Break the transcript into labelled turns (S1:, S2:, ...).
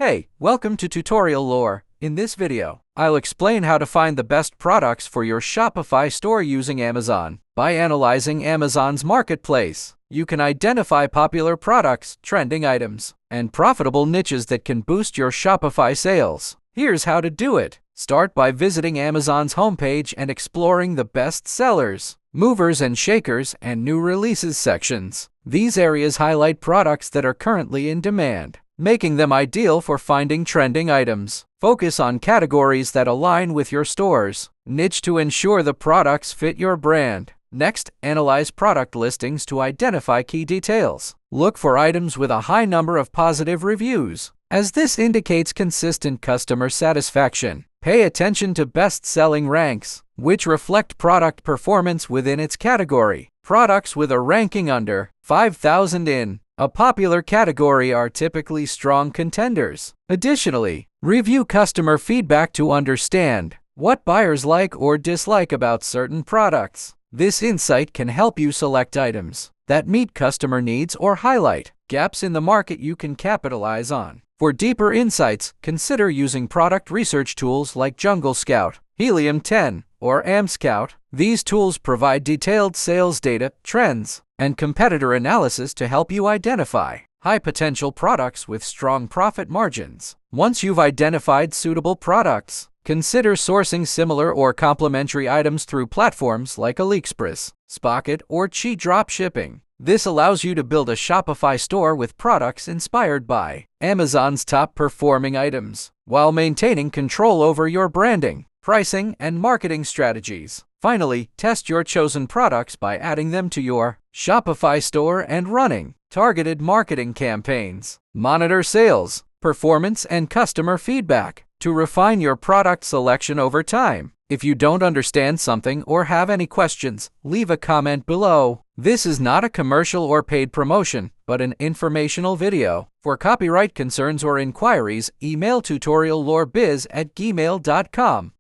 S1: Hey, welcome to Tutorial Lore. In this video, I'll explain how to find the best products for your Shopify store using Amazon. By analyzing Amazon's marketplace, you can identify popular products, trending items, and profitable niches that can boost your Shopify sales. Here's how to do it. Start by visiting Amazon's homepage and exploring the best sellers, movers and shakers, and new releases sections. These areas highlight products that are currently in demand, making them ideal for finding trending items. Focus on categories that align with your store's niche to ensure the products fit your brand. Next, analyze product listings to identify key details. Look for items with a high number of positive reviews, as this indicates consistent customer satisfaction. Pay attention to best-selling ranks, which reflect product performance within its category. Products with a ranking under 5,000 in a popular category are typically strong contenders. Additionally, review customer feedback to understand what buyers like or dislike about certain products. This insight can help you select items that meet customer needs or highlight gaps in the market you can capitalize on. For deeper insights, consider using product research tools like Jungle Scout, Helium 10, or AmScout. These tools provide detailed sales data, trends, and competitor analysis to help you identify high-potential products with strong profit margins. Once you've identified suitable products, consider sourcing similar or complementary items through platforms like AliExpress, Spocket, or Dropshipping. This allows you to build a Shopify store with products inspired by Amazon's top-performing items, while maintaining control over your branding, pricing, and marketing strategies. Finally, test your chosen products by adding them to your Shopify store and running targeted marketing campaigns. Monitor sales, performance, and customer feedback to refine your product selection over time. If you don't understand something or have any questions, leave a comment below. This is not a commercial or paid promotion, but an informational video. For copyright concerns or inquiries, email tutoriallorebiz@gmail.com.